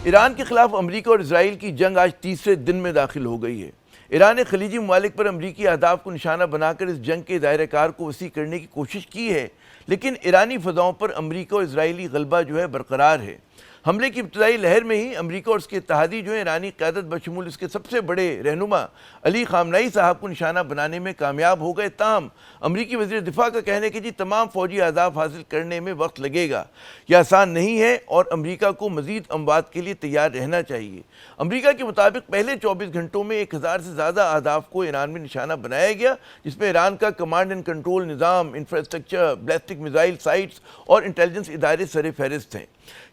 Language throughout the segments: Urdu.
ایران کے خلاف امریکہ اور اسرائیل کی جنگ آج تیسرے دن میں داخل ہو گئی ہے۔ ایران نے خلیجی ممالک پر امریکی اہداف کو نشانہ بنا کر اس جنگ کے دائرہ کار کو وسیع کرنے کی کوشش کی ہے، لیکن ایرانی فضاؤں پر امریکہ اور اسرائیلی غلبہ برقرار ہے۔ حملے کی ابتدائی لہر میں ہی امریکہ اور اس کے اتحادی ایرانی قیادت بشمول اس کے سب سے بڑے رہنما علی خامنئی صاحب کو نشانہ بنانے میں کامیاب ہو گئے۔ تاہم امریکی وزیر دفاع کا کہنا ہے کہ تمام فوجی اہداف حاصل کرنے میں وقت لگے گا، یہ آسان نہیں ہے اور امریکہ کو مزید اموات کے لیے تیار رہنا چاہیے۔ امریکہ کے مطابق پہلے 24 گھنٹوں میں 1000 سے زیادہ اہداف کو ایران میں نشانہ بنایا گیا، جس میں ایران کا کمانڈ اینڈ کنٹرول نظام، انفراسٹرکچر، بیلسٹک میزائل سائٹس اور انٹیلیجنس ادارے سر فہرست ہیں۔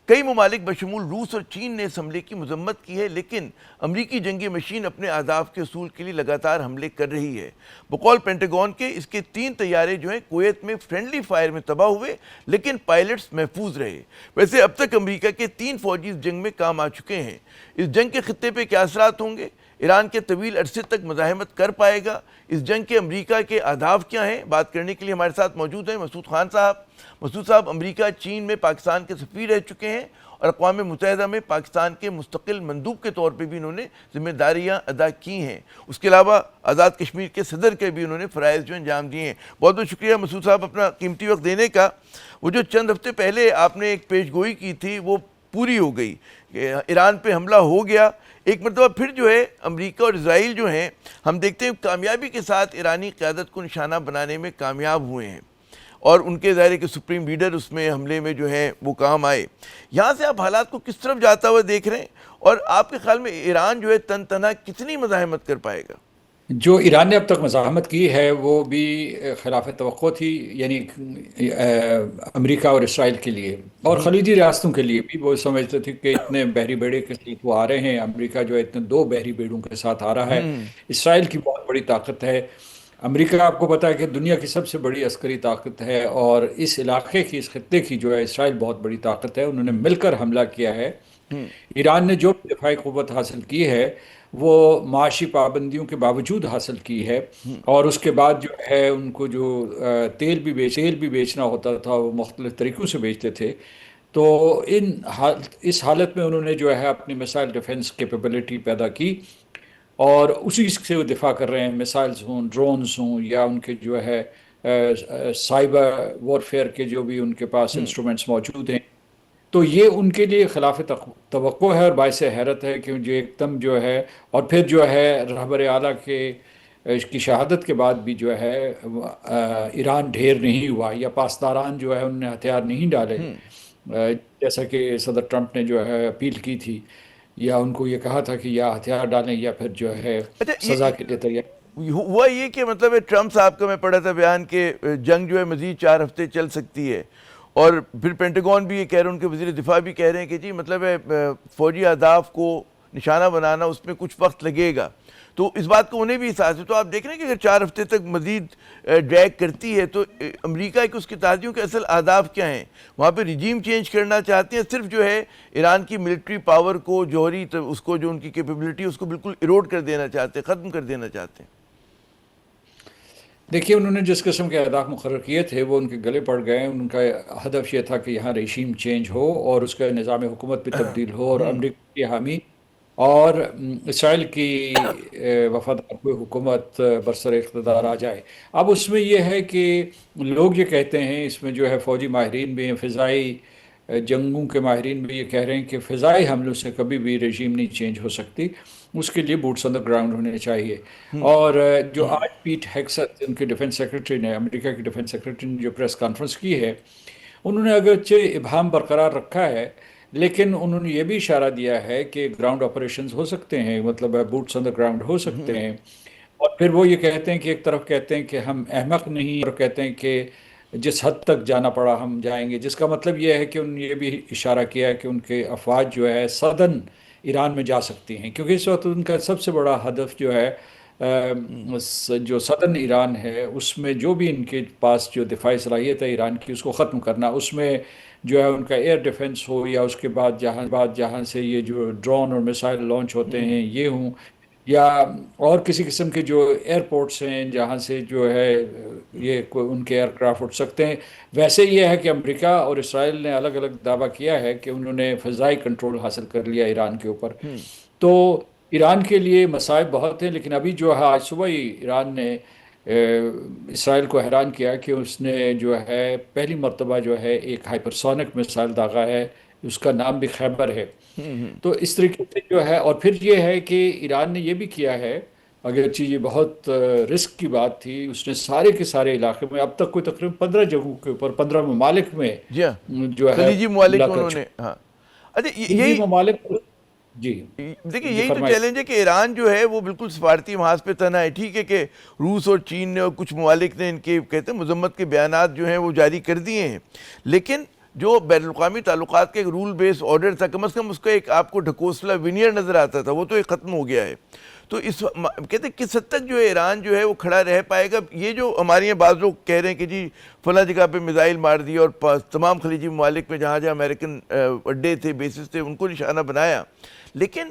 کئی ممالک بشمول روس اور چین نے اس حملے کی مذمت کی ہے، لیکن امریکی جنگی مشین اپنے اہداف کے حصول کے لیے لگاتار حملے کر رہی ہے۔ بقول پینٹاگون کے اس کے 3 طیارے کویت میں فرینڈلی فائر میں تباہ ہوئے، لیکن پائلٹس محفوظ رہے۔ ویسے اب تک امریکہ کے 3 فوجی اس جنگ میں کام آ چکے ہیں۔ اس جنگ کے خطے پہ کیا اثرات ہوں گے؟ ایران کے طویل عرصے تک مزاحمت کر پائے گا؟ اس جنگ کے امریکہ کے اہداف کیا ہیں؟ بات کرنے کے لیے ہمارے ساتھ موجود ہیں مسعود خان صاحب۔ مسعود صاحب، امریکہ چین میں پاکستان کے سفیر رہ چکے ہیں اور اقوام متحدہ میں پاکستان کے مستقل مندوب کے طور پہ بھی انہوں نے ذمہ داریاں ادا کی ہیں۔ اس کے علاوہ آزاد کشمیر کے صدر کے بھی انہوں نے فرائض انجام دیے ہیں۔ بہت بہت شکریہ مسعود صاحب اپنا قیمتی وقت دینے کا۔ وہ جو چند ہفتے پہلے آپ نے ایک پیش گوئی کی تھی وہ پوری ہو گئی، ایران پہ حملہ ہو گیا، ایک مرتبہ پھر امریکہ اور اسرائیل ہیں ہم دیکھتے ہیں کامیابی کے ساتھ ایرانی قیادت کو نشانہ بنانے میں کامیاب ہوئے ہیں اور ان کے ظاہر کے سپریم لیڈر اس میں حملے میں وہ کام آئے۔ یہاں سے آپ حالات کو کس طرف جاتا ہوا دیکھ رہے ہیں اور آپ کے خیال میں ایران تن تنہا کتنی مزاحمت کر پائے گا؟ جو ایران نے اب تک مزاحمت کی ہے وہ بھی خلاف توقع تھی، یعنی امریکہ اور اسرائیل کے لیے اور خلیجی ریاستوں کے لیے بھی۔ وہ سمجھتے تھے کہ اتنے بحری بیڑے کے ساتھ وہ آ رہے ہیں، امریکہ اتنے 2 بحری بیڑوں کے ساتھ آ رہا ہے، اسرائیل کی بہت بڑی طاقت ہے۔ امریکہ آپ کو پتا ہے کہ دنیا کی سب سے بڑی عسکری طاقت ہے اور اس علاقے کی، اس خطے کی اسرائیل بہت بڑی طاقت ہے۔ انہوں نے مل کر حملہ کیا ہے۔ ایران نے جو دفاعی قوت حاصل کی ہے وہ معاشی پابندیوں کے باوجود حاصل کی ہے، اور اس کے بعد ان کو تیل بھی بیچنا ہوتا تھا، وہ مختلف طریقوں سے بیچتے تھے۔ تو اس حالت میں انہوں نے اپنی میسائل ڈیفنس کیپیبلٹی پیدا کی اور اسی سے وہ دفاع کر رہے ہیں، میسائلز ہوں، ڈرونز ہوں، یا ان کے سائبر وارفیئر کے بھی ان کے پاس انسٹرومنٹس موجود ہیں۔ تو یہ ان کے لیے خلاف توقع ہے اور باعث حیرت ہے کہ ایک دم اور پھر رہبر اعلیٰ کی شہادت کے بعد بھی ایران ڈھیر نہیں ہوا، یا پاسداران انہوں نے ہتھیار نہیں ڈالے جیسا کہ صدر ٹرمپ نے اپیل کی تھی، یا ان کو یہ کہا تھا کہ یا ہتھیار ڈالیں یا پھر سزا کے لیے تیار۔ ہوا یہ کہ مطلب ٹرمپ صاحب کا میں پڑھا تھا بیان کہ جنگ مزید 4 ہفتے چل سکتی ہے، اور پھر پینٹاگون بھی یہ کہہ رہے ہیں، ان کے وزیر دفاع بھی کہہ رہے ہیں کہ مطلب فوجی اہداف کو نشانہ بنانا اس میں کچھ وقت لگے گا، تو اس بات کو انہیں بھی احساس ہے۔ تو آپ دیکھ رہے ہیں کہ اگر 4 ہفتے تک مزید ڈریگ کرتی ہے تو امریکہ کے اس کے اتحادیوں کے اصل اہداف کیا ہیں؟ وہاں پہ رجیم چینج کرنا چاہتے ہیں، صرف ایران کی ملٹری پاور کو، جوہری اس کو ان کی کیپیبلٹی اس کو بالکل ایروڈ کر دینا چاہتے ہیں، ختم کر دینا چاہتے ہیں؟ دیکھیے، انہوں نے جس قسم کے اہداف مقرر کیے تھے وہ ان کے گلے پڑ گئے۔ ان کا ہدف یہ تھا کہ یہاں ریشیم چینج ہو اور اس کا نظام حکومت بھی تبدیل ہو، اور امریکہ کی حامی اور اسرائیل کی وفادار کوئی حکومت برسر اقتدار آ جائے۔ اب اس میں یہ ہے کہ لوگ یہ کہتے ہیں، اس میں فوجی ماہرین بھی ہیں، فضائی جنگوں کے ماہرین بھی یہ کہہ رہے ہیں کہ فضائی حملوں سے کبھی بھی رژیم نہیں چینج ہو سکتی، اس کے لیے بوٹس آن دا گراؤنڈ ہونے چاہیے۔ اور آج پیٹ ہیگسیت، ان کے ڈیفنس سیکرٹری نے، امریکہ کے ڈیفنس سیکرٹری نے پریس کانفرنس کی ہے، انہوں نے اگرچہ ابہام برقرار رکھا ہے لیکن انہوں نے یہ بھی اشارہ دیا ہے کہ گراؤنڈ آپریشنز ہو سکتے ہیں، مطلب بوٹس آن دا گراؤنڈ ہو سکتے ہیں۔ اور پھر وہ یہ کہتے ہیں کہ ایک طرف کہتے ہیں کہ ہم احمق نہیں، اور کہتے ہیں کہ جس حد تک جانا پڑا ہم جائیں گے، جس کا مطلب یہ ہے کہ انہوں نے یہ بھی اشارہ کیا ہے کہ ان کے افواج سدن ایران میں جا سکتی ہیں، کیونکہ اس وقت ان کا سب سے بڑا ہدف جو سدن ایران ہے اس میں جو بھی ان کے پاس دفاعی صلاحیت ہے ایران کی، اس کو ختم کرنا، اس میں ان کا ایئر ڈیفنس ہو، یا اس کے بعد جہاں سے یہ ڈرون اور میسائل لانچ ہوتے ہیں یہ ہوں، یا اور کسی قسم کے جو ایئرپورٹس ہیں جہاں سے جو ہے یہ ان کے ایئر کرافٹ اٹھ سکتے ہیں. ویسے یہ ہے کہ امریکہ اور اسرائیل نے الگ الگ دعویٰ کیا ہے کہ انہوں نے فضائی کنٹرول حاصل کر لیا ایران کے اوپر. تو ایران کے لیے مصائب بہت ہیں، لیکن ابھی جو ہے آج صبح ہی ایران نے اسرائیل کو حیران کیا کہ اس نے جو ہے پہلی مرتبہ جو ہے ایک ہائپرسونک میسائل داغا ہے، اس کا نام بھی خیبر ہے. تو اس طریقے سے جو ہے، اور پھر یہ ہے کہ ایران نے یہ بھی کیا ہے، اگرچہ یہ بہت رسک کی بات تھی، اس نے سارے کے سارے علاقے میں اب تک کوئی تقریباً 15 جگہوں کے اوپر 15 ممالک میں جی ہاں، جو ہے خلیجی حملہ ممالک کر انہوں نے، چکا. ہاں. اچھا خلیجی یہی ممالک. جی دیکھیں جی یہی تو فرمائیے. چیلنج ہے کہ ایران جو ہے وہ بالکل سفارتی محاذ پہ تنہا ہے. ٹھیک ہے کہ روس اور چین نے اور کچھ ممالک نے ان کے کہتے ہیں مذمت کے بیانات جو ہیں وہ جاری کر دیے ہیں، لیکن جو بین الاقوامی تعلقات کا ایک رول بیس آرڈر تھا، کم از کم اس کا ایک آپ کو ڈھکوسلا ونیئر نظر آتا تھا، وہ تو ایک ختم ہو گیا ہے. تو اس کہتے ہیں کس حد تک جو ہے ایران جو ہے وہ کھڑا رہ پائے گا. یہ جو ہمارے یہاں بعض لوگ کہہ رہے ہیں کہ جی فلاں جگہ پہ میزائل مار دیے اور تمام خلیجی ممالک میں جہاں جہاں امریکن اڈے تھے، بیسز تھے، ان کو نشانہ بنایا، لیکن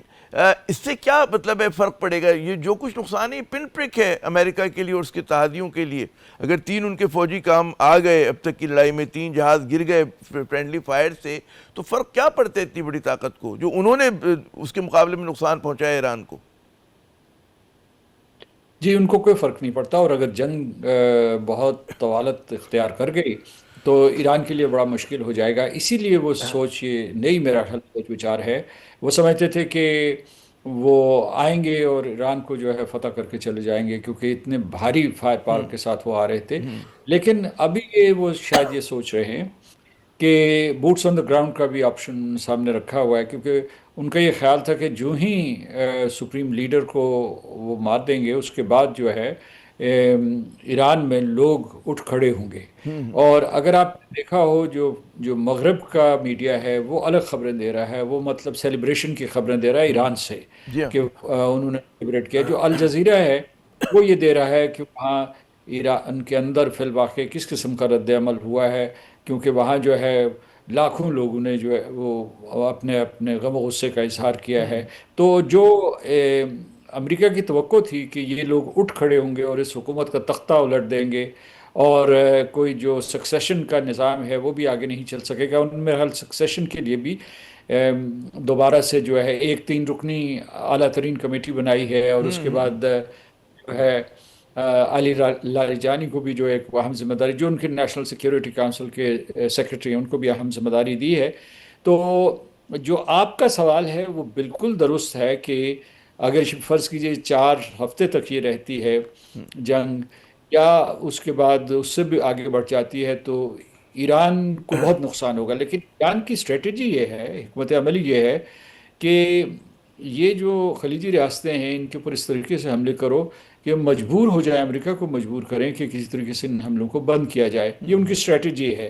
اس سے کیا مطلب ہے فرق پڑے گا؟ یہ جو کچھ نقصان ہے یہ پن پرک ہے امریکہ کے لیے اور اس کے اتحادیوں کے لیے. اگر 3 ان کے فوجی کام آ گئے اب تک کی لڑائی میں، 3 جہاز گر گئے فرینڈلی فائر سے، تو فرق کیا پڑتا ہے اتنی بڑی طاقت کو جو انہوں نے اس کے مقابلے میں نقصان پہنچایا ایران کو؟ جی ان کو کوئی فرق نہیں پڑتا، اور اگر جنگ بہت طوالت اختیار کر گئی تو ایران کے لیے بڑا مشکل ہو جائے گا. اسی لیے وہ سوچ، یہ نئی میرا خیال سوچ وچار ہے. وہ سمجھتے تھے کہ وہ آئیں گے اور ایران کو جو ہے فتح کر کے چلے جائیں گے، کیونکہ اتنے بھاری فائر پاور کے ساتھ وہ آ رہے تھے. لیکن ابھی وہ شاید یہ سوچ رہے ہیں کہ بوٹس آن دا گراؤنڈ کا بھی آپشن سامنے رکھا ہوا ہے، کیونکہ ان کا یہ خیال تھا کہ جو ہی سپریم لیڈر کو وہ مار دیں گے اس کے بعد جو ہے ایران میں لوگ اٹھ کھڑے ہوں گے. اور اگر آپ نے دیکھا ہو جو مغرب کا میڈیا ہے وہ الگ خبریں دے رہا ہے، وہ مطلب سیلیبریشن کی خبریں دے رہا ہے ایران سے جی ہاں. کہ انہوں نے سیلیبریٹ کیا. جو الجزیرہ ہے وہ یہ دے رہا ہے کہ وہاں ایران کے اندر فی الواقع کس قسم کا رد عمل ہوا ہے، کیونکہ وہاں جو ہے لاکھوں لوگوں نے جو ہے وہ اپنے اپنے غم و غصے کا اظہار کیا ہے. تو جو امریکہ کی توقع تھی کہ یہ لوگ اٹھ کھڑے ہوں گے اور اس حکومت کا تختہ الٹ دیں گے، اور کوئی جو سکسیشن کا نظام ہے وہ بھی آگے نہیں چل سکے گا. ان میں حال سکسیشن کے لیے بھی دوبارہ سے جو ہے ایک 3 رکنی اعلیٰ ترین کمیٹی بنائی ہے، اور اس کے بعد جو ہے علی لاریجانی کو بھی جو ایک اہم ذمہ داری، جو ان کے نیشنل سیکیورٹی کونسل کے سیکرٹری ہیں، ان کو بھی اہم ذمہ داری دی ہے. تو جو آپ کا سوال ہے وہ بالکل درست ہے کہ اگر فرض کیجئے 4 ہفتے تک یہ رہتی ہے جنگ، یا اس کے بعد اس سے بھی آگے بڑھ جاتی ہے، تو ایران کو بہت نقصان ہوگا. لیکن ایران کی اسٹریٹجی یہ ہے، حکمت عملی یہ ہے کہ یہ جو خلیجی ریاستیں ہیں ان کے اوپر اس طریقے سے حملے کرو کہ مجبور ہو جائے، امریکہ کو مجبور کریں کہ کسی طریقے سے ان حملوں کو بند کیا جائے. یہ ان کی اسٹریٹجی ہے.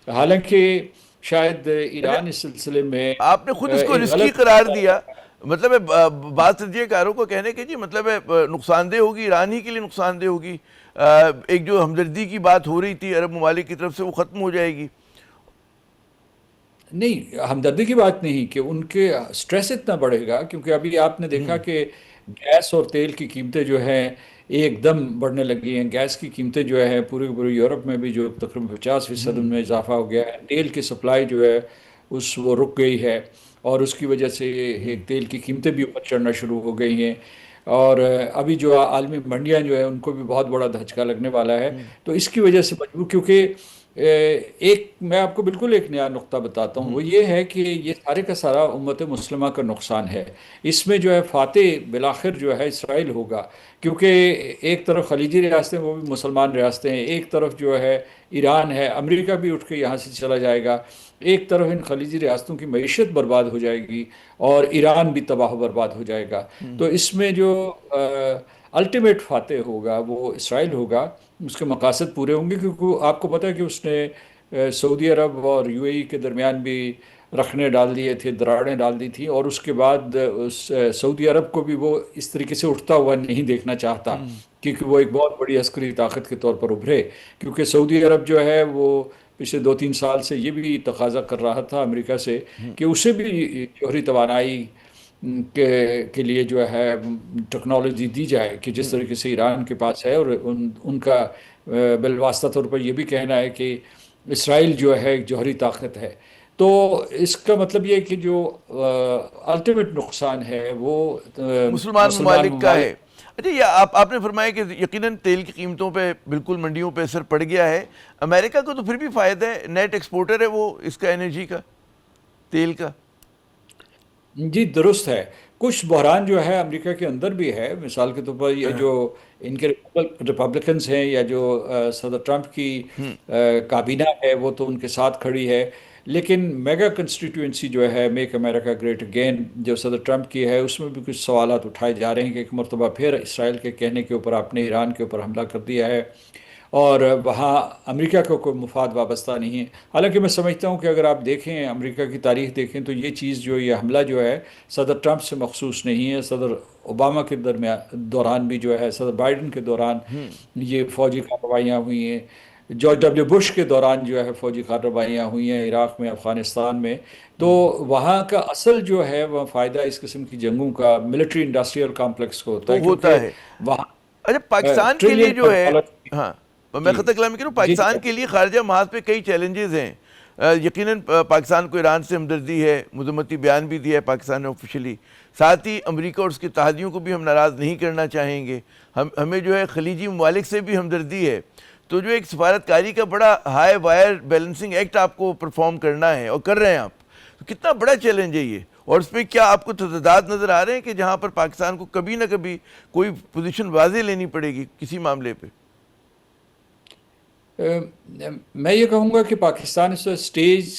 حالانکہ شاید ایران اس سلسلے میں آپ نے خود اس کو ایک رسکی غلط قرار دیا. مطلب ہے بعض تجزیہ کاروں کو کہنے کہ جی مطلب ہے نقصان دہ ہوگی، ایران ہی کے لیے نقصان دہ ہوگی. ایک جو ہمدردی کی بات ہو رہی تھی عرب ممالک کی طرف سے وہ ختم ہو جائے گی. نہیں، ہمدردی کی بات نہیں، کہ ان کے سٹریس اتنا بڑھے گا، کیونکہ ابھی آپ نے دیکھا کہ گیس اور تیل کی قیمتیں جو ہیں ایک دم بڑھنے لگی ہیں. گیس کی قیمتیں جو ہے پورے یورپ میں بھی جو تقریباً 50% ان میں اضافہ ہو گیا ہے. تیل کی سپلائی جو ہے وہ رک گئی ہے، اور اس کی وجہ سے ایک تیل کی قیمتیں بھی اوپر چڑھنا شروع ہو گئی ہیں. اور ابھی جو عالمی منڈیاں جو ہیں ان کو بھی بہت بڑا دھچکا لگنے والا ہے. تو اس کی وجہ سے مجبور، کیونکہ ایک میں آپ کو بالکل ایک نیا نقطہ بتاتا ہوں، وہ یہ ہے کہ یہ سارے کا سارا امت مسلمہ کا نقصان ہے. اس میں جو ہے فاتح بالآخر جو ہے اسرائیل ہوگا، کیونکہ ایک طرف خلیجی ریاستیں وہ بھی مسلمان ریاستیں ہیں، ایک طرف جو ہے ایران ہے، امریکہ بھی اٹھ کے یہاں سے چلا جائے گا، ایک طرف ان خلیجی ریاستوں کی معیشت برباد ہو جائے گی، اور ایران بھی تباہ و برباد ہو جائے گا. تو اس میں جو الٹیمیٹ فاتح ہوگا وہ اسرائیل ہوگا. اس کے مقاصد پورے ہوں گے، کیونکہ آپ کو پتہ ہے کہ اس نے سعودی عرب اور یو اے ای کے درمیان بھی رخنے ڈال دیے تھے، دراڑیں ڈال دی تھی، اور اس کے بعد سعودی عرب کو بھی وہ اس طریقے سے اٹھتا ہوا نہیں دیکھنا چاہتا، کیونکہ وہ ایک بہت بڑی عسکری طاقت کے طور پر ابھرے. کیونکہ سعودی عرب جو ہے وہ پچھلے 2-3 سال سے یہ بھی تقاضا کر رہا تھا امریکہ سے کہ اسے بھی جوہری توانائی کے لیے جو ہے ٹیکنالوجی دی جائے کہ جس طریقے سے ایران کے پاس ہے، اور ان کا بالواسطہ طور پر یہ بھی کہنا ہے کہ اسرائیل جو ہے ایک جوہری طاقت ہے. تو اس کا مطلب یہ ہے کہ جو الٹیمیٹ نقصان ہے وہ مسلمان مسلمان ممالک کا ممالک. ہے. اچھا، یہ آپ نے فرمایا کہ یقیناً تیل کی قیمتوں پہ بالکل منڈیوں پہ اثر پڑ گیا ہے. امریکہ کو تو پھر بھی فائدہ ہے، نیٹ ایکسپورٹر ہے وہ اس کا، انرجی کا، تیل کا. جی درست ہے. کچھ بحران جو ہے امریکہ کے اندر بھی ہے. مثال کے طور پر یہ جو ان کے ریپبلکنز ہیں، یا جو صدر ٹرمپ کی کابینہ ہے، وہ تو ان کے ساتھ کھڑی ہے. لیکن میگا کنسٹیٹوئنسی جو ہے میک امریکہ گریٹ اگین جو صدر ٹرمپ کی ہے، اس میں بھی کچھ سوالات اٹھائے جا رہے ہیں کہ ایک مرتبہ پھر اسرائیل کے کہنے کے اوپر آپ نے ایران کے اوپر حملہ کر دیا ہے، اور وہاں امریکہ کا کوئی مفاد وابستہ نہیں ہے. حالانکہ میں سمجھتا ہوں کہ اگر آپ دیکھیں امریکہ کی تاریخ دیکھیں تو یہ چیز جو یہ حملہ جو ہے صدر ٹرمپ سے مخصوص نہیں ہے. صدر اوباما کے دوران بھی جو ہے، صدر بائیڈن کے دوران یہ فوجی کارروائیاں ہوئی ہیں. جارج ڈبلیو بش کے دوران جو ہے فوجی کارروائیاں ہوئی ہیں عراق میں، افغانستان میں. تو وہاں کا اصل جو ہے وہ فائدہ اس قسم کی جنگوں کا ملٹری انڈسٹریل کمپلیکس کو ہوتا تو ہے، ہوتا کیونکہ ہے. وہاں اچھا، پاکستان کے لیے ٹریلین جو ہے، ڈالر. ہاں میں جی خطہ کلامی کروں، جی پاکستان کے لیے خارجہ محاذ پہ کئی چیلنجز ہیں. یقیناً پاکستان کو ایران سے ہمدردی ہے، مذمتی بیان بھی دیا ہے پاکستان نے آفیشلی. ساتھ ہی امریکہ اور اس کے اتحادیوں کو بھی ہم ناراض نہیں کرنا چاہیں گے. ہمیں جو ہے خلیجی ممالک سے بھی ہمدردی ہے. تو جو ایک سفارتکاری کا بڑا ہائی وائر بیلنسنگ ایکٹ آپ کو پرفارم کرنا ہے، اور کر رہے ہیں آپ، تو کتنا بڑا چیلنج ہے یہ. اور اس میں کیا آپ کو تضادات نظر آ رہے ہیں کہ جہاں پر پاکستان کو کبھی نہ کبھی کوئی پوزیشن واضح لینی پڑے گی کسی معاملے پہ؟ میں یہ کہوں گا کہ پاکستان اس سٹیج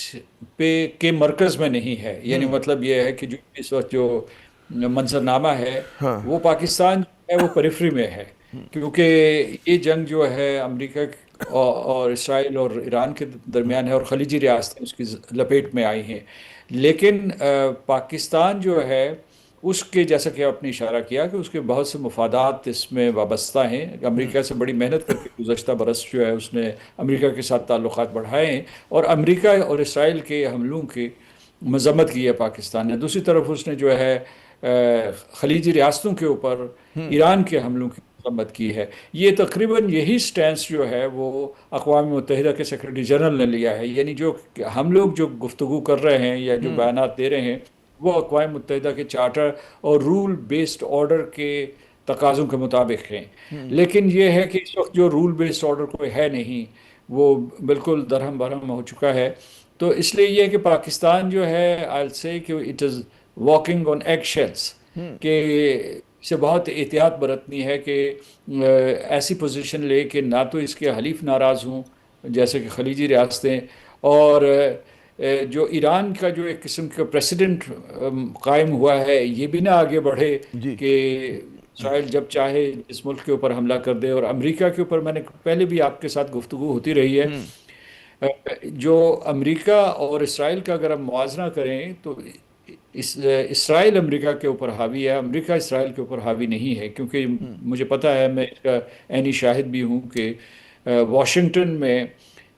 پہ کے مرکز میں نہیں ہے. یعنی مطلب یہ ہے کہ جو اس وقت جو منظرنامہ ہے وہ پاکستان جو ہے وہ پریفری میں ہے، کیونکہ یہ جنگ جو ہے امریکہ اور اسرائیل اور ایران کے درمیان ہے، اور خلیجی ریاستیں اس کی لپیٹ میں آئی ہیں. لیکن پاکستان جو ہے اس کے، جیسا کہ آپ نے اشارہ کیا، کہ اس کے بہت سے مفادات اس میں وابستہ ہیں. امریکہ سے بڑی محنت کر کے گزشتہ برس جو ہے اس نے امریکہ کے ساتھ تعلقات بڑھائے ہیں، اور امریکہ اور اسرائیل کے حملوں کی مذمت کی ہے پاکستان نے. دوسری طرف اس نے جو ہے خلیجی ریاستوں کے اوپر ایران کے حملوں کی مذمت کی ہے. یہ تقریباً یہی سٹینس جو ہے وہ اقوام متحدہ کے سیکرٹری جنرل نے لیا ہے. یعنی جو ہم لوگ جو گفتگو کر رہے ہیں یا جو بیانات دے رہے ہیں وہ اقوام متحدہ کے چارٹر اور رول بیسڈ آرڈر کے تقاضوں کے مطابق ہیں. لیکن یہ ہے کہ اس وقت جو رول بیسڈ آرڈر کوئی ہے نہیں، وہ بالکل درہم برہم ہو چکا ہے. تو اس لیے یہ ہے کہ پاکستان جو ہے I'll say کہ it is walking on egg shells, کہ اسے بہت احتیاط برتنی ہے کہ ایسی پوزیشن لے کہ نہ تو اس کے حلیف ناراض ہوں جیسے کہ خلیجی ریاستیں، اور جو ایران کا جو ایک قسم کا پریسیڈنٹ قائم ہوا ہے یہ بھی نہ آگے بڑھے جی کہ اسرائیل جب چاہے اس ملک کے اوپر حملہ کر دے. اور امریکہ کے اوپر میں نے پہلے بھی آپ کے ساتھ گفتگو ہوتی رہی ہے. جو امریکہ اور اسرائیل کا اگر ہم موازنہ کریں تو اسرائیل امریکہ کے اوپر حاوی ہے، امریکہ اسرائیل کے اوپر حاوی نہیں ہے. کیونکہ مجھے پتہ ہے، میں اس کا عینی شاہد بھی ہوں، کہ واشنگٹن میں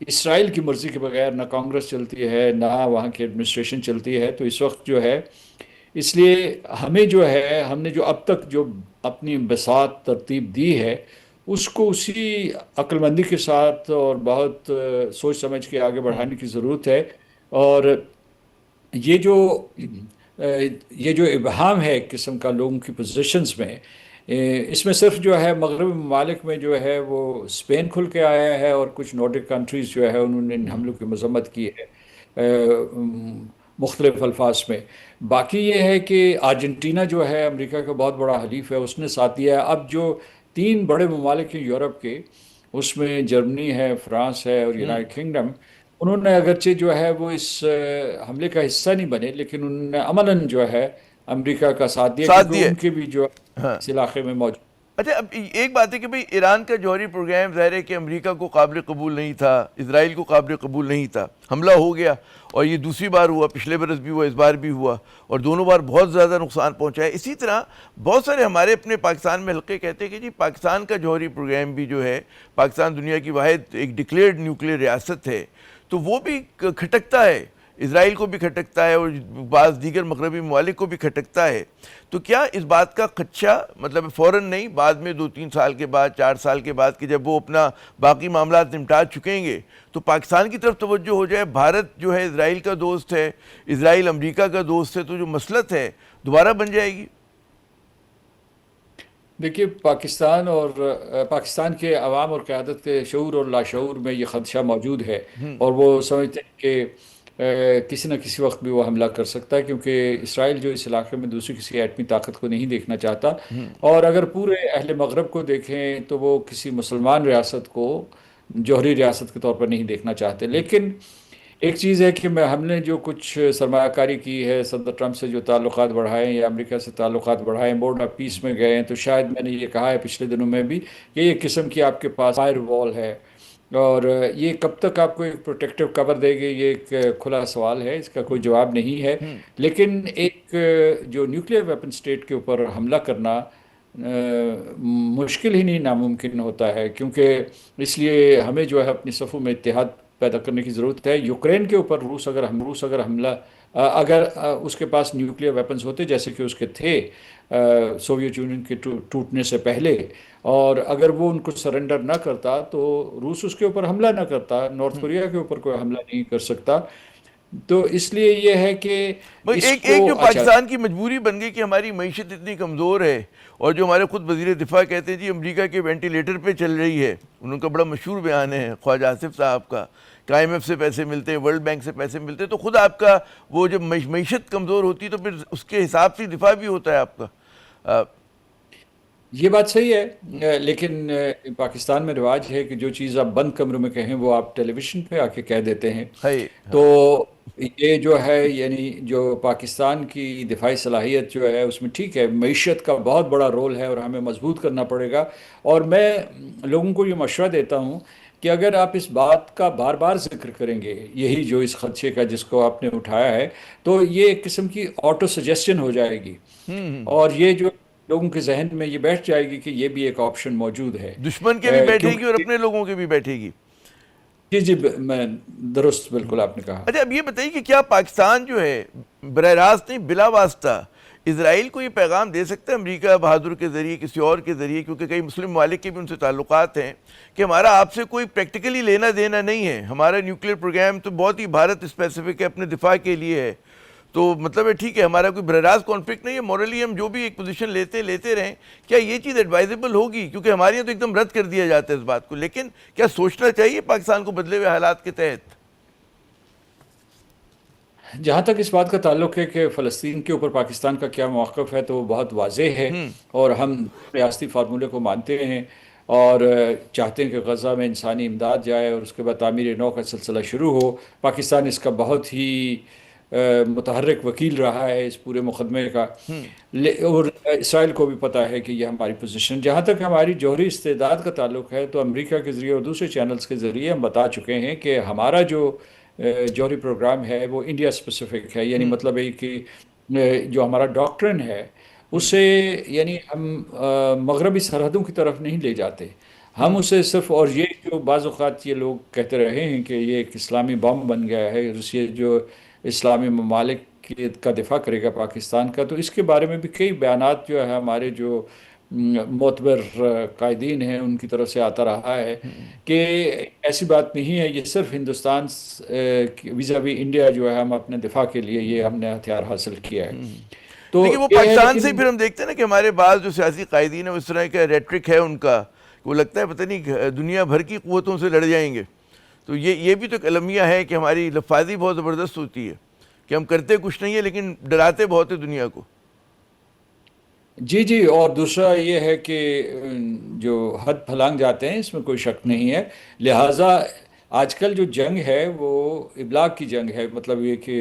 اسرائیل کی مرضی کے بغیر نہ کانگریس چلتی ہے نہ وہاں کی ایڈمنسٹریشن چلتی ہے. تو اس وقت جو ہے، اس لیے ہمیں جو ہے، ہم نے جو اب تک جو اپنی بساط ترتیب دی ہے اس کو اسی عقل مندی کے ساتھ اور بہت سوچ سمجھ کے آگے بڑھانے کی ضرورت ہے. اور یہ جو ابہام ہے ایک قسم کا لوگوں کی پوزیشنز میں، اس میں صرف جو ہے مغربی ممالک میں جو ہے وہ اسپین کھل کے آیا ہے، اور کچھ نارڈک کنٹریز جو ہے انہوں نے ان حملوں کی مذمت کی ہے مختلف الفاظ میں. باقی یہ ہے کہ ارجنٹینا جو ہے امریکہ کا بہت بڑا حلیف ہے، اس نے ساتھ دیا ہے. اب جو 3 بڑے ممالک ہیں یورپ کے، اس میں جرمنی ہے، فرانس ہے اور یونائیٹڈ کنگڈم، انہوں نے اگرچہ جو ہے وہ اس حملے کا حصہ نہیں بنے، لیکن انہوں نے عملاً جو ہے امریکہ کا ساتھ دیا، ساتھ کیونکہ دیے. ان کے بھی جو اس علاقے میں موجود. اچھا، اب ایک بات ہے کہ بھئی ایران کا جوہری پروگرام ظاہر ہے کہ امریکہ کو قابل قبول نہیں تھا، اسرائیل کو قابل قبول نہیں تھا. حملہ ہو گیا، اور یہ دوسری بار ہوا، پچھلے برس بھی ہوا، اس بار بھی ہوا، اور دونوں بار بہت زیادہ نقصان پہنچا ہے. اسی طرح بہت سارے ہمارے اپنے پاکستان میں حلقے کہتے ہیں کہ جی پاکستان کا جوہری پروگرام بھی جو ہے، پاکستان دنیا کی واحد ایک ڈکلیئرڈ نیوکلیئر ریاست ہے، تو وہ بھی کھٹکتا ہے. اسرائیل کو بھی کھٹکتا ہے اور بعض دیگر مغربی ممالک کو بھی کھٹکتا ہے. تو کیا اس بات کا خدشہ مطلب فوراً نہیں، بعد میں 2-3 سال کے بعد 4 سال کے بعد کہ جب وہ اپنا باقی معاملات نمٹا چکیں گے تو پاکستان کی طرف توجہ ہو جائے؟ بھارت جو ہے اسرائیل کا دوست ہے، اسرائیل امریکہ کا دوست ہے، تو جو مسلط ہے دوبارہ بن جائے گی؟ دیکھیے، پاکستان کے عوام اور قیادت کے شعور اور لاشعور میں یہ خدشہ موجود ہے، اور وہ سمجھتے ہیں کہ کسی نہ کسی وقت بھی وہ حملہ کر سکتا ہے، کیونکہ اسرائیل جو اس علاقے میں دوسری کسی ایٹمی طاقت کو نہیں دیکھنا چاہتا. اور اگر پورے اہل مغرب کو دیکھیں تو وہ کسی مسلمان ریاست کو جوہری ریاست کے طور پر نہیں دیکھنا چاہتے. لیکن ایک چیز ہے کہ ہم نے جو کچھ سرمایہ کاری کی ہے، صدر ٹرمپ سے جو تعلقات بڑھائے یا امریکہ سے تعلقات بڑھائے، بورڈ آف پیس میں گئے ہیں، تو شاید میں نے یہ کہا ہے پچھلے دنوں میں بھی کہ یہ قسم کی آپ کے پاس فائر وال ہے، اور یہ کب تک آپ کو ایک پروٹیکٹیو کور دے گی، یہ ایک کھلا سوال ہے، اس کا کوئی جواب نہیں ہے. لیکن ایک جو نیوکلیئر ویپن سٹیٹ کے اوپر حملہ کرنا مشکل ہی نہیں، ناممکن ہوتا ہے، کیونکہ اس لیے ہمیں جو ہے اپنی صفوں میں اتحاد پیدا کرنے کی ضرورت ہے. یوکرین کے اوپر روس اگر حملہ اگر اس کے پاس نیوکلیئر ویپنز ہوتے جیسے کہ اس کے تھے سوویت یونین کے ٹوٹنے سے پہلے، اور اگر وہ ان کو سرنڈر نہ کرتا تو روس اس کے اوپر حملہ نہ کرتا، نارتھ کوریا کے اوپر کوئی حملہ نہیں کر سکتا. تو اس لیے یہ ہے کہ ایک جو پاکستان کی مجبوری بن گئی کہ ہماری معیشت اتنی کمزور ہے، اور جو ہمارے خود وزیر دفاع کہتے ہیں جی امریکہ کے وینٹیلیٹر پہ چل رہی ہے، ان کا بڑا مشہور بیان ہے خواجہ آصف صاحب کا، کہ آئی ایم ایف سے پیسے ملتے ہیں، ورلڈ بینک سے پیسے ملتے ہیں، تو خود آپ کا وہ جب معیشت کمزور ہوتی ہے تو پھر اس کے حساب سے دفاع بھی ہوتا ہے آپ کا. یہ بات صحیح ہے، لیکن پاکستان میں رواج ہے کہ جو چیز آپ بند کمرے میں کہیں وہ آپ ٹیلی ویژن پہ آ کے کہہ دیتے ہیں. تو یہ جو ہے یعنی جو پاکستان کی دفاعی صلاحیت جو ہے اس میں ٹھیک ہے، معیشت کا بہت بڑا رول ہے اور ہمیں مضبوط کرنا پڑے گا. اور میں لوگوں کو یہ مشورہ دیتا ہوں کہ اگر آپ اس بات کا بار بار ذکر کریں گے، یہی جو اس خدشے کا جس کو آپ نے اٹھایا ہے، تو یہ ایک قسم کی آٹو سجیسشن ہو جائے گی، اور یہ جو لوگوں کے ذہن میں یہ بیٹھ جائے گی کہ یہ بھی ایک آپشن موجود ہے. دشمن کے بھی بیٹھے گی اور اپنے لوگوں کے بھی بیٹھے گی. جی میں درست بالکل آپ نے کہا. اچھا، اب یہ بتائیے کہ کیا پاکستان جو ہے براہ راست نہیں بلا واسطہ اسرائیل کو یہ پیغام دے سکتا ہے امریکہ بہادر کے ذریعے، کسی اور کے ذریعے، کیونکہ کئی مسلم ممالک کے بھی ان سے تعلقات ہیں، کہ ہمارا آپ سے کوئی پریکٹیکلی لینا دینا نہیں ہے، ہمارا نیوکلیئر پروگرام تو بہت ہی بھارت اسپیسیفک ہے، اپنے دفاع کے لیے ہے، تو مطلب ہے ٹھیک ہے ہمارا کوئی براہ راست کانفلکٹ نہیں ہے، مورلی ہم جو بھی ایک پوزیشن لیتے رہیں. کیا یہ چیز ایڈوائزیبل ہوگی؟ کیونکہ ہمارے یہاں تو ایک دم رد کر دیا جاتا ہے اس بات کو، لیکن کیا سوچنا چاہیے پاکستان کو بدلے ہوئے حالات کے تحت؟ جہاں تک اس بات کا تعلق ہے کہ فلسطین کے اوپر پاکستان کا کیا موقف ہے تو وہ بہت واضح ہے، اور ہم ریاستی فارمولے کو مانتے ہیں اور چاہتے ہیں کہ غزہ میں انسانی امداد جائے اور اس کے بعد تعمیر نو کا سلسلہ شروع ہو. پاکستان اس کا بہت ہی متحرک وکیل رہا ہے اس پورے مقدمے کا، اور اسرائیل کو بھی پتہ ہے کہ یہ ہماری پوزیشن. جہاں تک ہماری جوہری استعداد کا تعلق ہے تو امریکہ کے ذریعے اور دوسرے چینلز کے ذریعے ہم بتا چکے ہیں کہ ہمارا جو جوہری پروگرام ہے وہ انڈیا اسپیسیفک ہے، یعنی مطلب ہے کہ جو ہمارا ڈاکٹرن ہے اسے یعنی ہم مغربی سرحدوں کی طرف نہیں لے جاتے، ہم اسے صرف، اور یہ جو بعض اوقات یہ لوگ کہتے رہے ہیں کہ یہ ایک اسلامی بم بن گیا ہے، روسیہ جو اسلامی ممالک کا دفاع کرے گا پاکستان کا، تو اس کے بارے میں بھی کئی بیانات جو ہے ہمارے جو معتبر قائدین ہیں ان کی طرف سے آتا رہا ہے کہ ایسی بات نہیں ہے، یہ صرف ہندوستان ویزاوی انڈیا جو ہے ہم اپنے دفاع کے لیے یہ ہم نے ہتھیار حاصل کیا ہے. تو لیکن وہ پاکستان سے پھر ہم دیکھتے ہیں نا کہ ہمارے بعض جو سیاسی قائدین ہیں اس طرح کا ریٹرک ہے ان کا، وہ لگتا ہے پتہ نہیں دنیا بھر کی قوتوں سے لڑ جائیں گے. تو یہ بھی تو ایک المیہ ہے کہ ہماری لفاظی بہت زبردست ہوتی ہے کہ ہم کرتے کچھ نہیں ہے لیکن ڈراتے بہت ہے دنیا کو. جی، اور دوسرا یہ ہے کہ جو حد پھلانگ جاتے ہیں اس میں کوئی شک نہیں ہے، لہٰذا آج کل جو جنگ ہے وہ ابلاغ کی جنگ ہے، مطلب یہ کہ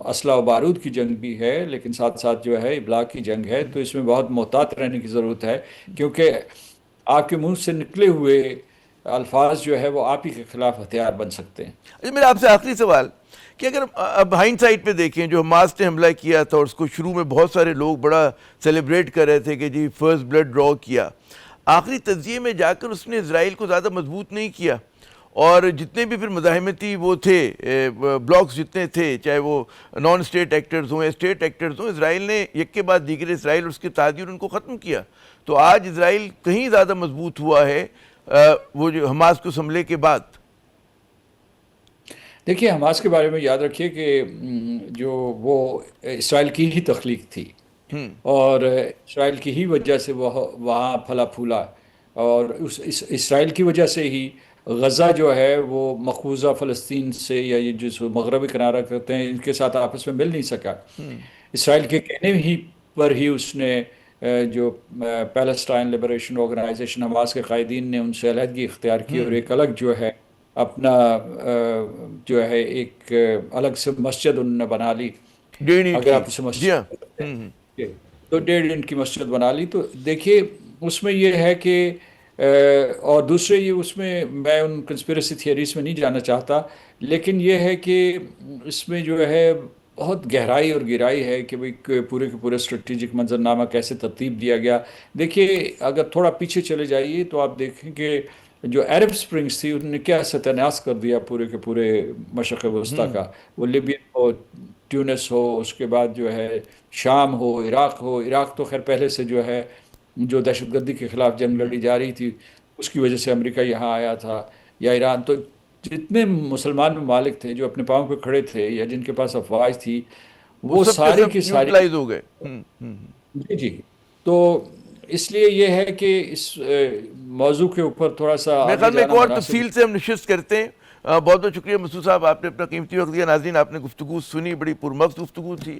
اسلحہ و بارود کی جنگ بھی ہے لیکن ساتھ ساتھ جو ہے ابلاغ کی جنگ ہے. تو اس میں بہت محتاط رہنے کی ضرورت ہے، کیونکہ آپ کے منہ سے نکلے ہوئے الفاظ جو ہے وہ آپ ہی کے خلاف ہتھیار بن سکتے ہیں. اچھا، میرا آپ سے آخری سوال کہ اگر اب ہائنڈ سائٹ پہ دیکھیں، جو حماس نے حملہ کیا تھا اور اس کو شروع میں بہت سارے لوگ بڑا سیلیبریٹ کر رہے تھے کہ جی فرسٹ بلڈ ڈرا کیا، آخری تجزیے میں جا کر اس نے اسرائیل کو زیادہ مضبوط نہیں کیا، اور جتنے بھی پھر مزاحمتی وہ تھے بلاکس جتنے تھے، چاہے وہ نان اسٹیٹ ایکٹرز ہوں یا اسٹیٹ ایکٹرز ہوں، اسرائیل نے یک کے بعد دیگر اسرائیل اور اس کے اتحادی ان کو ختم کیا. تو آج اسرائیل کہیں زیادہ مضبوط ہوا ہے وہ جو حماس کو حملے کے بعد. دیکھیے حماس کے بارے میں یاد رکھیے کہ جو وہ اسرائیل کی ہی تخلیق تھی اور اسرائیل کی ہی وجہ سے وہ وہاں پھلا پھولا، اور اسرائیل کی وجہ سے ہی غزہ جو ہے وہ مقبوضہ فلسطین سے یا یہ جو مغربی کنارہ کرتے ہیں ان کے ساتھ آپس میں مل نہیں سکا. اسرائیل کے کہنے ہی پر ہی اس نے جو پیلسٹائن لبریشن آرگنائزیشن حماس کے قائدین نے ان سے علیحدگی اختیار کی اور ایک الگ جو ہے اپنا جو ہے ایک الگ سے مسجد انہوں نے بنا لی. اگر آپ اسے مسجد تو 1.5 انچ کی مسجد بنا لی. تو دیکھیے اس میں یہ ہے کہ اور دوسرے یہ اس میں ان کنسپیریسی تھیوریز میں نہیں جانا چاہتا، لیکن یہ ہے کہ اس میں جو ہے بہت گہرائی اور گہرائی ہے کہ بھئی پورے کے پورے اسٹریٹجک منظرنامہ کیسے ترتیب دیا گیا. دیکھیے اگر تھوڑا پیچھے چلے جائیے تو آپ دیکھیں کہ جو عرب سپرنگز تھی انہوں نے کیا ستیہ ناش کر دیا پورے کے پورے مشرق وسطیٰ کا. وہ لیبیا ہو، ٹیونس ہو، اس کے بعد جو ہے شام ہو، عراق ہو. عراق تو خیر پہلے سے جو ہے جو دہشت گردی کے خلاف جنگ لڑی جا رہی تھی اس کی وجہ سے امریکہ یہاں آیا تھا، یا ایران. تو جتنے مسلمان ممالک تھے جو اپنے پاؤں پہ کھڑے تھے یا جن کے پاس افواج تھی وہ ساری کی ساری ہو گئے. جی. تو اس لیے یہ ہے کہ اس موضوع کے اوپر تھوڑا سا میرے خیال میں ایک اور تفصیل سے ہم نشست کرتے ہیں. بہت بہت شکریہ مسعود صاحب، آپ نے اپنا قیمتی وقت دیا. ناظرین آپ نے گفتگو سنی، بڑی پرمغز گفتگو تھی.